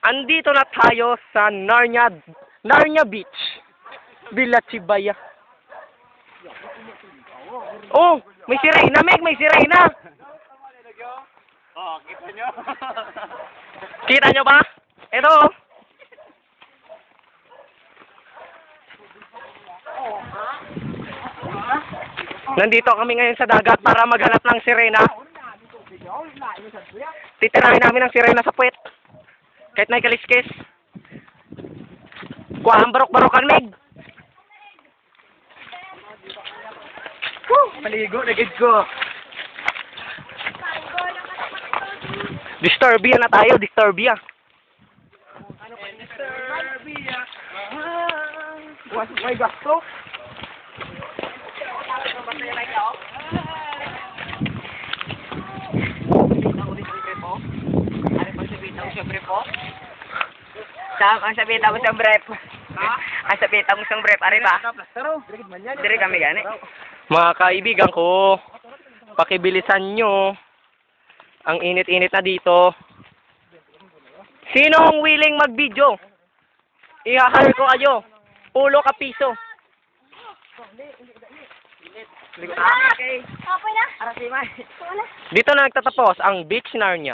Andito na tayo sa Narnia Beach. Villa Chibaya. Oh, may sirena, Meg, may sirena. Oh, kita nyo? Kita nyo ba? Ito. Nandito kami ngayon sa dagat para maghanap ng sirena. Titirahin namin ang sirena sa puwet. Kahit na ikaliskis. Kuha ang barok-barokan, Meg. Maligo, nagid ko. Disturbia na tayo, Disturbia. Disturbia. May gasto? Ang sabita mo sa brep. Ha? Ang sabita mo sa brep, ari ba? Dire kami gani. Mga kaibigan ko, pakibilisan nyo. Ang init-init na dito. Sinong willing mag-video? I-hire ko kayo. Pulo ka piso. Okay. Okay na? Ara si Mai. Dito na nagtatapos ang Beach Narnia.